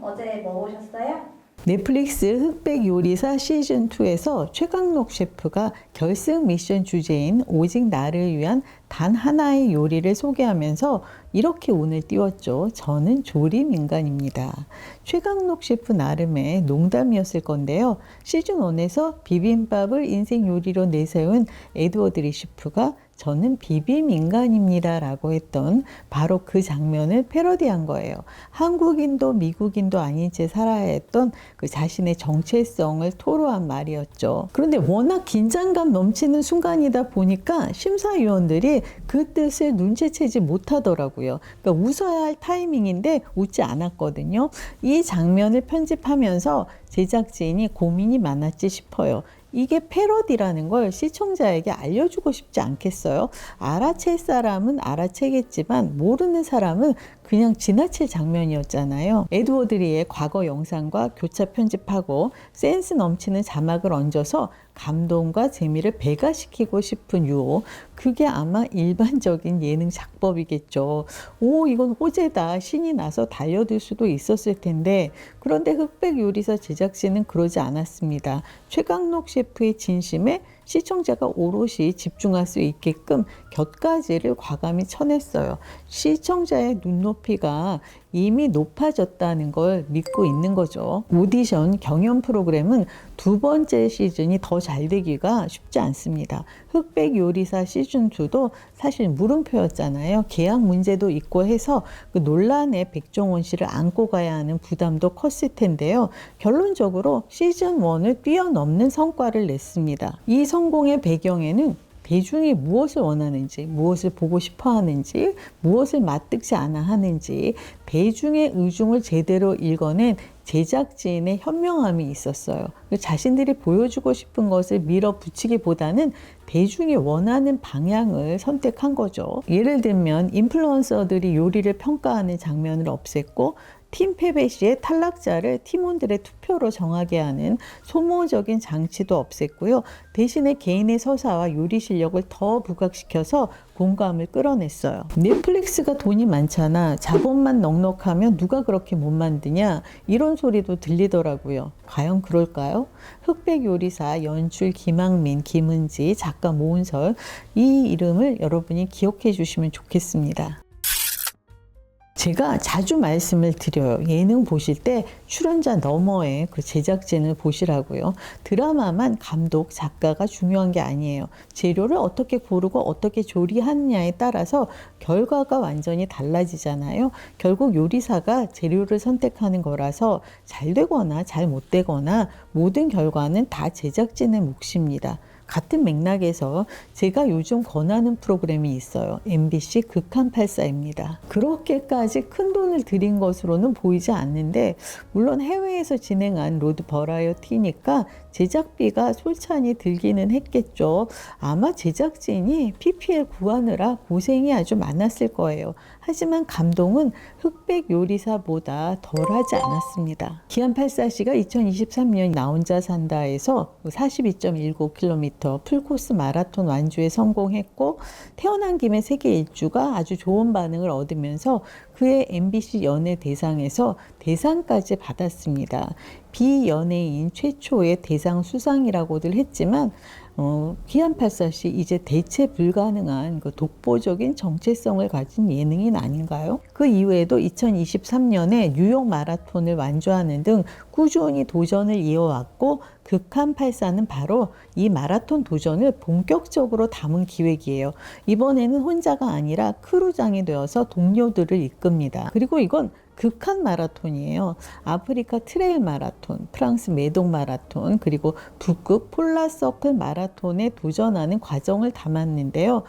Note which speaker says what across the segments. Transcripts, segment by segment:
Speaker 1: 어제 뭐 보셨어요?
Speaker 2: 넷플릭스 흑백 요리사 시즌2에서 최강록 셰프가 결승 미션 주제인 오직 나를 위한 단 하나의 요리를 소개하면서 이렇게 운을 띄웠죠. 저는 조림 인간입니다. 최강록 셰프 나름의 농담이었을 건데요. 시즌1에서 비빔밥을 인생 요리로 내세운 에드워드 리 셰프가 저는 비빔 인간입니다 라고 했던 바로 그 장면을 패러디한 거예요. 한국인도 미국인도 아닌 채 살아야 했던 그 자신의 정체성을 토로한 말이었죠. 그런데 워낙 긴장감 넘치는 순간이다 보니까 심사위원들이 그 뜻을 눈치채지 못하더라고요. 그러니까 웃어야 할 타이밍인데 웃지 않았거든요. 이 장면을 편집하면서 제작진이 고민이 많았지 싶어요. 이게 패러디라는 걸 시청자에게 알려주고 싶지 않겠어요? 알아챌 사람은 알아채겠지만 모르는 사람은 그냥 지나칠 장면이었잖아요. 에드워드 리의 과거 영상과 교차 편집하고 센스 넘치는 자막을 얹어서 감동과 재미를 배가시키고 싶은 유혹. 그게 아마 일반적인 예능 작법이겠죠. 오, 이건 호재다. 신이 나서 달려들 수도 있었을 텐데. 그런데 흑백 요리사 제작진은 그러지 않았습니다. 최강록 셰프의 진심에 시청자가 오롯이 집중할 수 있게끔 곁가지를 과감히 쳐냈어요. 시청자의 눈높이가 이미 높아졌다는 걸 믿고 있는 거죠. 오디션 경연 프로그램은 두 번째 시즌이 더 잘 되기가 쉽지 않습니다. 흑백 요리사 시즌2도 사실 물음표였잖아요. 계약 문제도 있고 해서 그 논란의 백종원 씨를 안고 가야 하는 부담도 컸을 텐데요. 결론적으로 시즌1을 뛰어넘는 성과를 냈습니다. 이 성공의 배경에는 대중이 무엇을 원하는지, 무엇을 보고 싶어 하는지, 무엇을 마뜩지 않아 하는지 대중의 의중을 제대로 읽어낸 제작진의 현명함이 있었어요. 자신들이 보여주고 싶은 것을 밀어붙이기보다는 대중이 원하는 방향을 선택한 거죠. 예를 들면 인플루언서들이 요리를 평가하는 장면을 없앴고 팀 패배 시에 탈락자를 팀원들의 투표로 정하게 하는 소모적인 장치도 없앴고요. 대신에 개인의 서사와 요리 실력을 더 부각시켜서 공감을 끌어냈어요. 넷플릭스가 돈이 많잖아. 자본만 넉넉하면 누가 그렇게 못 만드냐? 이런 소리도 들리더라고요. 과연 그럴까요? 흑백 요리사 연출 김학민, 김은지, 작가 모은설, 이 이름을 여러분이 기억해 주시면 좋겠습니다. 제가 자주 말씀을 드려요. 예능 보실 때 출연자 너머에 그 제작진을 보시라고요. 드라마만 감독, 작가가 중요한 게 아니에요. 재료를 어떻게 고르고 어떻게 조리하느냐에 따라서 결과가 완전히 달라지잖아요. 결국 요리사가 재료를 선택하는 거라서 잘 되거나 잘 못 되거나 모든 결과는 다 제작진의 몫입니다. 같은 맥락에서 제가 요즘 권하는 프로그램이 있어요. MBC 극한84입니다. 그렇게까지 큰 돈을 들인 것으로는 보이지 않는데 물론 해외에서 진행한 로드 버라이어티니까 제작비가 솔찬히 들기는 했겠죠. 아마 제작진이 PPL 구하느라 고생이 아주 많았을 거예요. 하지만 감동은 흑백 요리사보다 덜하지 않았습니다. 기안84C가 2023년 나 혼자 산다에서 42.19km 풀코스 마라톤 완주에 성공했고 태어난 김에 세계 일주가 아주 좋은 반응을 얻으면서 그의 MBC 연예 대상에서 대상까지 받았습니다. 비연예인 최초의 대상 수상이라고들 했지만 기안84C 이제 대체 불가능한 그 독보적인 정체성을 가진 예능인 아닌가요? 그 이후에도 2023년에 뉴욕 마라톤을 완주하는 등 꾸준히 도전을 이어왔고 극한84는 바로 이 마라톤 도전을 본격적으로 담은 기획이에요. 이번에는 혼자가 아니라 크루장이 되어서 동료들을 이끕니다. 그리고 이건 극한 마라톤이에요. 아프리카 트레일 마라톤, 프랑스 메동 마라톤, 그리고 북극 폴라서클 마라톤에 도전하는 과정을 담았는데요.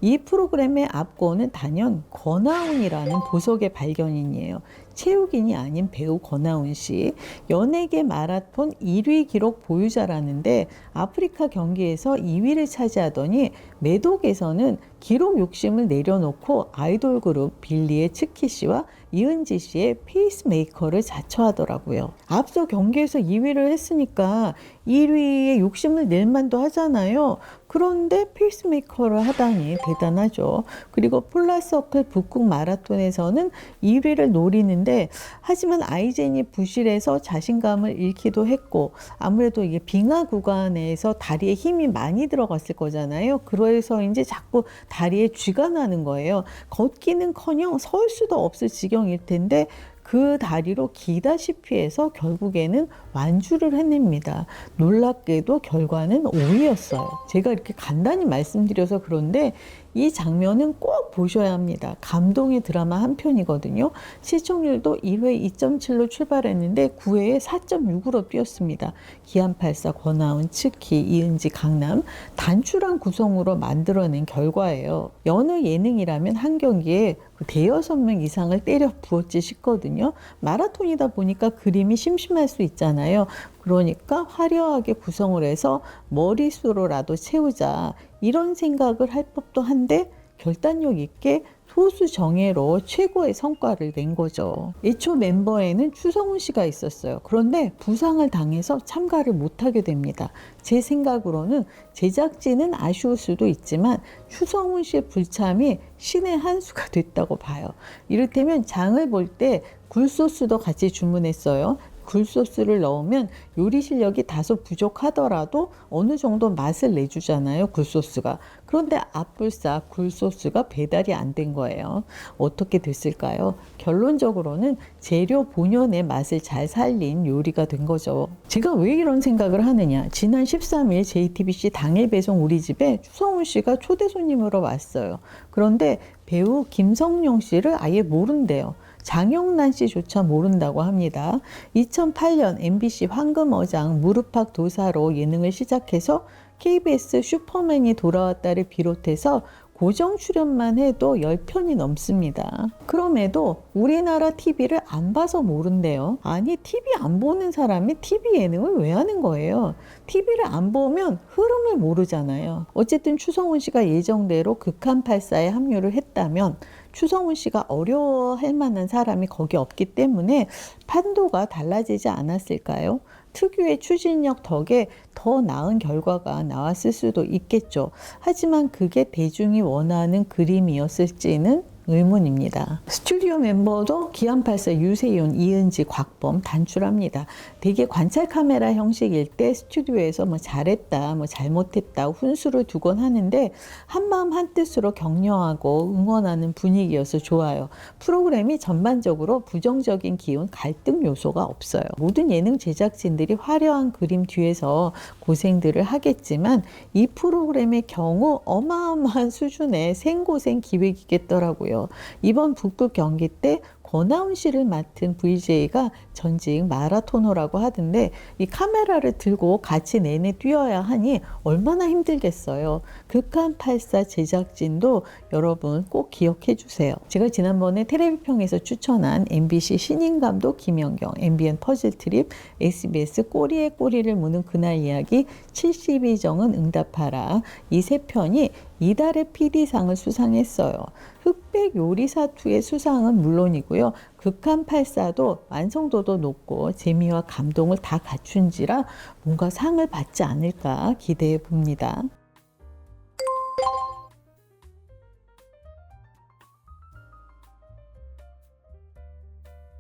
Speaker 2: 이 프로그램의 앞권은 단연 권하운이라는 보석의 발견인이에요. 체육인이 아닌 배우 권하운 씨, 연예계 마라톤 1위 기록 보유자라는데 아프리카 경기에서 2위를 차지하더니 매독에서는 기록 욕심을 내려놓고 아이돌 그룹 빌리의 츠키 씨와 이은지 씨의 페이스메이커를 자처하더라고요. 앞서 경기에서 2위를 했으니까 1위에 욕심을 낼 만도 하잖아요. 그런데 페이스메이커를 하다니 대단하죠. 그리고 폴라서클 북극 마라톤에서는 1위를 노리는데, 하지만 아이젠이 부실해서 자신감을 잃기도 했고, 아무래도 이게 빙하 구간에서 다리에 힘이 많이 들어갔을 거잖아요. 그래서 이제 자꾸 다리에 쥐가 나는 거예요. 걷기는커녕 설 수도 없을 지경일 텐데 그 다리로 기다시피 해서 결국에는 완주를 해냅니다. 놀랍게도 결과는 5위였어요. 제가 이렇게 간단히 말씀드려서 그런데 이 장면은 꼭 보셔야 합니다. 감동의 드라마 한 편이거든요. 시청률도 2회 2.7로 출발했는데 9회에 4.6으로 뛰었습니다. 기안84, 권하운, 츠키, 이은지, 강남 단출한 구성으로 만들어낸 결과예요. 여느 예능이라면 한 경기에 대여섯 명 이상을 때려 부었지 싶거든요. 마라톤이다 보니까 그림이 심심할 수 있잖아요. 그러니까 화려하게 구성을 해서 머릿수로라도 채우자, 이런 생각을 할 법도 한데 결단력 있게 소수 정예로 최고의 성과를 낸 거죠. 애초 멤버에는 추성훈 씨가 있었어요. 그런데 부상을 당해서 참가를 못하게 됩니다. 제 생각으로는 제작진은 아쉬울 수도 있지만 추성훈 씨의 불참이 신의 한 수가 됐다고 봐요. 이를테면 장을 볼 때 굴소스도 같이 주문했어요. 굴소스를 넣으면 요리 실력이 다소 부족하더라도 어느 정도 맛을 내주잖아요, 굴소스가. 그런데 앞불싸 굴소스가 배달이 안 된 거예요. 어떻게 됐을까요? 결론적으로는 재료 본연의 맛을 잘 살린 요리가 된 거죠. 제가 왜 이런 생각을 하느냐. 지난 13일 JTBC 당일 배송 우리 집에 추성훈 씨가 초대 손님으로 왔어요. 그런데 배우 김성령 씨를 아예 모른대요. 장영란 씨조차 모른다고 합니다. 2008년 MBC 황금어장 무릎팍 도사로 예능을 시작해서 KBS 슈퍼맨이 돌아왔다를 비롯해서 고정 출연만 해도 10편이 넘습니다. 그럼에도 우리나라 TV를 안 봐서 모른대요. 아니, TV 안 보는 사람이 TV 예능을 왜 하는 거예요? TV를 안 보면 흐름을 모르잖아요. 어쨌든 추성훈 씨가 예정대로 극한84에 합류를 했다면 추성훈 씨가 어려워할 만한 사람이 거기 없기 때문에 판도가 달라지지 않았을까요? 특유의 추진력 덕에 더 나은 결과가 나왔을 수도 있겠죠. 하지만 그게 대중이 원하는 그림이었을지는 의문입니다. 스튜디오 멤버도 기안84, 유세윤, 이은지, 곽범 단출합니다. 되게 관찰 카메라 형식일 때 스튜디오에서 뭐 잘했다, 뭐 잘못했다 훈수를 두곤 하는데 한마음 한뜻으로 격려하고 응원하는 분위기여서 좋아요. 프로그램이 전반적으로 부정적인 기운, 갈등 요소가 없어요. 모든 예능 제작진들이 화려한 그림 뒤에서 고생들을 하겠지만 이 프로그램의 경우 어마어마한 수준의 생고생 기획이겠더라고요. 이번 북극 경기 때 권하운 씨를 맡은 VJ가 전직 마라토너라고 하던데 이 카메라를 들고 같이 내내 뛰어야 하니 얼마나 힘들겠어요. 극한84 제작진도 여러분 꼭 기억해 주세요. 제가 지난번에 텔레비평에서 추천한 MBC 신인 감독 김연경, MBN 퍼즐 트립, SBS 꼬리에 꼬리를 무는 그날 이야기, 72정은 응답하라, 이 세 편이 이달의 PD상을 수상했어요. 흑백 요리사 2의 수상은 물론이고요. 극한84도 완성도도 높고 재미와 감동을 다 갖춘지라 뭔가 상을 받지 않을까 기대해 봅니다.